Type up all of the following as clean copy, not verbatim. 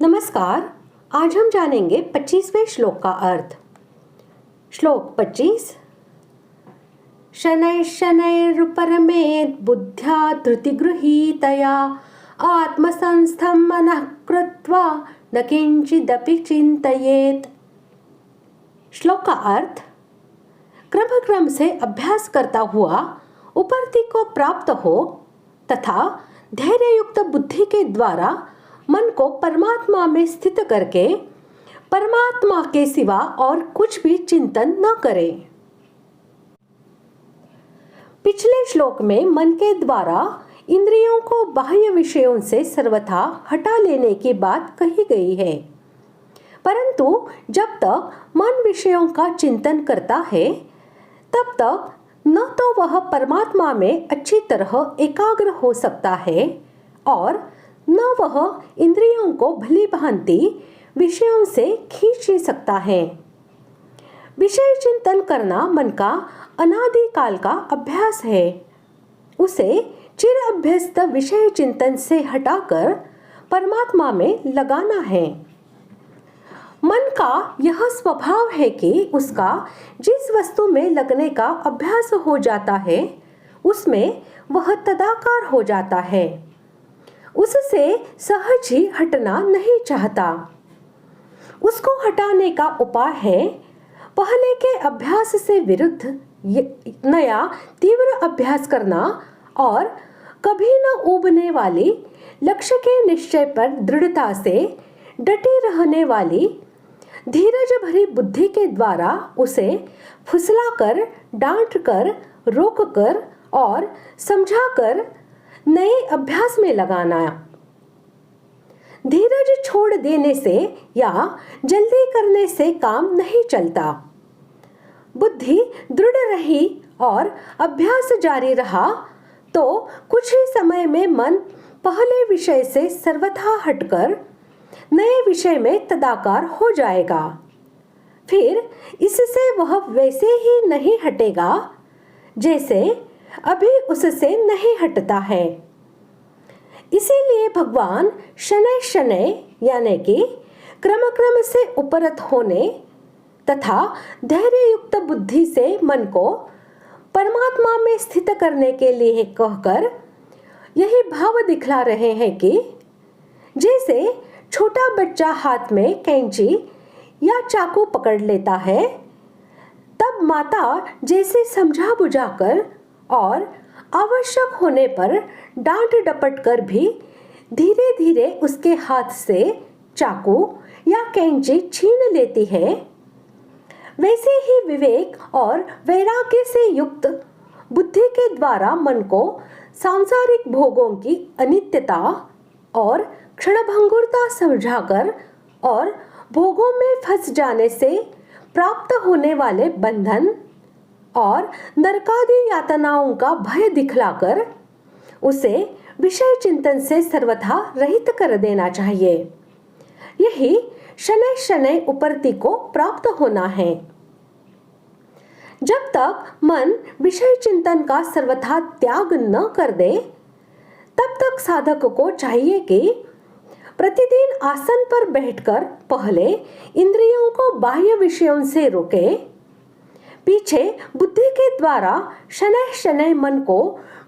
नमस्कार। आज हम जानेंगे 25वें श्लोक का अर्थ। श्लोक 25। शनैः शनैरुपरमेत् बुद्ध्या धृतिगृहीतया आत्मसंस्थं मनः कृत्वा न किंचिदपि चिंतयेत्। श्लोक का अर्थ, क्रम से अभ्यास करता हुआ उपरति को प्राप्त हो तथा धैर्ययुक्त बुद्धि के द्वारा मन को परमात्मा में स्थित करके परमात्मा के सिवा और कुछ भी चिंतन न करें। पिछले श्लोक में मन के द्वारा इंद्रियों को बाह्य विषयों से सर्वथा हटा लेने की बात कही गई है, परंतु जब तक मन विषयों का चिंतन करता है तब तक न तो वह परमात्मा में अच्छी तरह एकाग्र हो सकता है और न वह इंद्रियों को भली भांति विषयों से खींच ही सकता है। विषय चिंतन करना मन का अनादिकाल का अभ्यास है। उसे चिर अभ्यस्त विषय चिंतन से हटाकर परमात्मा में लगाना है। मन का यह स्वभाव है कि उसका जिस वस्तु में लगने का अभ्यास हो जाता है उसमें वह तदाकार हो जाता है, उससे सहज ही हटना नहीं चाहता। उसको हटाने का उपाय है पहले के अभ्यास से विरुद्ध नया तीव्र अभ्यास करना और कभी न ऊबने वाली लक्ष्य के निश्चय पर दृढ़ता से डटी रहने वाली धीरज भरी बुद्धि के द्वारा उसे फुसलाकर, डांटकर, रोककर और समझाकर नए अभ्यास में लगाना। धीरज छोड़ देने से या जल्दी करने से काम नहीं चलता। बुद्धि दृढ़ रही और अभ्यास जारी रहा तो कुछ ही समय में मन पहले विषय से सर्वथा हटकर नए विषय में तदाकार हो जाएगा। फिर इससे वह वैसे ही नहीं हटेगा जैसे अभी उससे नहीं हटता है। इसीलिए भगवान शनैः शनैः यानी कि क्रम से उपरत होने तथा धैर्ययुक्त बुद्धि से मन को परमात्मा में स्थित करने के लिए कहकर यही भाव दिखला रहे हैं कि जैसे छोटा बच्चा हाथ में कैंची या चाकू पकड़ लेता है, तब माता जैसे समझा बुझाकर और आवश्यक होने पर डांट डपट कर भी धीरे धीरे उसके हाथ से चाकू या कैंची छीन लेती है, वैसे ही विवेक और वैराग्य से युक्त बुद्धि के द्वारा मन को सांसारिक भोगों की अनित्यता और क्षणभंगुरता समझाकर और भोगों में फंस जाने से प्राप्त होने वाले बंधन और नरकादि यातनाओं का भय दिखलाकर उसे विषय चिंतन से सर्वथा रहित कर देना चाहिए। यही शनैः शनैः उपरति को प्राप्त होना है। जब तक मन विषय चिंतन का सर्वथा त्याग न कर दे तब तक साधक को चाहिए कि प्रतिदिन आसन पर बैठकर पहले इंद्रियों को बाह्य विषयों से रोके, पीछे बुद्धि के द्वारा शनैः शनैः मन को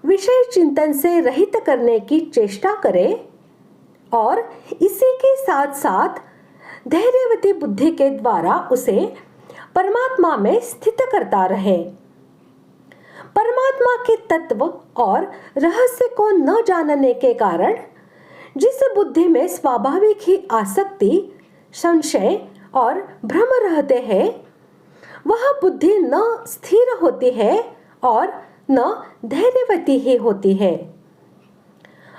विषय चिंतन से रहित करने की चेष्टा करे और इसी के साथ साथ धैर्यवती बुद्धि के द्वारा उसे परमात्मा में स्थित करता रहे। परमात्मा के तत्व और रहस्य को न जानने के कारण जिस बुद्धि में स्वाभाविक ही आसक्ति, संशय और भ्रम रहते हैं, वह बुद्धि न स्थिर होती है और न धैर्यवती ही होती है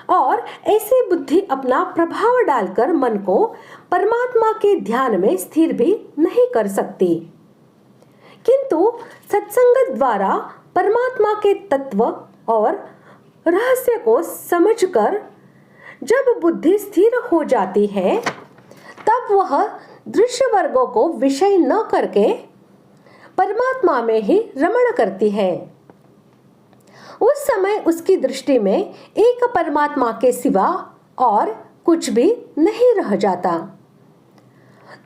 और ऐसी बुद्धि अपना प्रभाव डालकर मन को परमात्मा के ध्यान में स्थिर भी नहीं कर सकती। किंतु सत्संग द्वारा परमात्मा के तत्व और रहस्य को समझकर जब बुद्धि स्थिर हो जाती है तब वह दृश्य वर्गों को विषय न करके परमात्मा में ही रमण करती है। उस समय उसकी दृष्टि में एक परमात्मा के सिवा और कुछ भी नहीं रह जाता।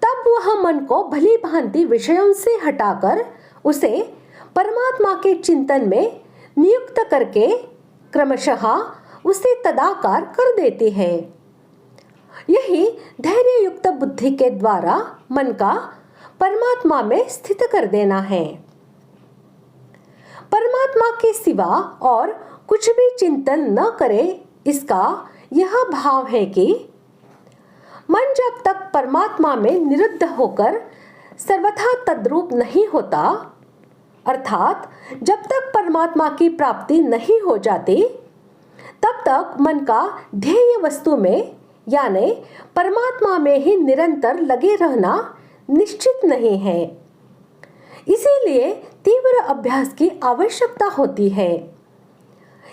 तब वह मन को भली भांति विषयों से हटाकर उसे परमात्मा के चिंतन में नियुक्त करके क्रमशः उसे तदाकार कर देती है। यही धैर्य युक्त बुद्धि के द्वारा मन का परमात्मा में स्थित कर देना है। परमात्मा के सिवा और कुछ भी चिंतन न करे, इसका यह भाव है कि मन जब तक परमात्मा में निरुद्ध होकर सर्वथा तद्रूप नहीं होता, अर्थात जब तक परमात्मा की प्राप्ति नहीं हो जाती, तब तक मन का ध्येय वस्तु में यानी परमात्मा में ही निरंतर लगे रहना निश्चित नहीं है। इसीलिए तीव्र अभ्यास की आवश्यकता होती है।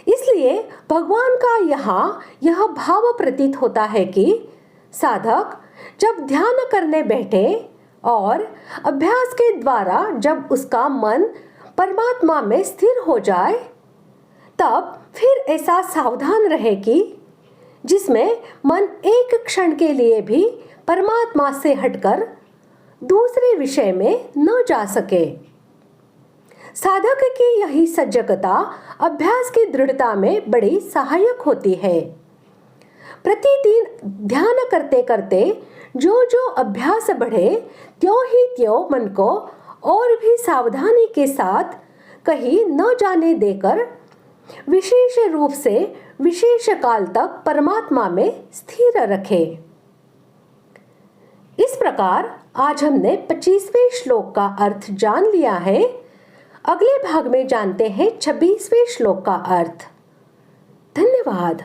इसलिए भगवान का यहाँ यह भाव प्रतीत होता है कि साधक जब ध्यान करने बैठे और अभ्यास के द्वारा जब उसका मन परमात्मा में स्थिर हो जाए, तब फिर ऐसा सावधान रहे कि जिसमें मन एक क्षण के लिए भी परमात्मा से हटकर दूसरे विषय में न जा सके। साधक की यही सजगता अभ्यास की दृढ़ता में बड़ी सहायक होती है। प्रतिदिन ध्यान करते करते जो जो अभ्यास बढ़े, त्यों ही त्यों मन को और भी सावधानी के साथ कहीं न जाने देकर विशेष रूप से विशेष काल तक परमात्मा में स्थिर रखे। इस प्रकार आज हमने 25वें श्लोक का अर्थ जान लिया है। अगले भाग में जानते हैं 26वें श्लोक का अर्थ। धन्यवाद।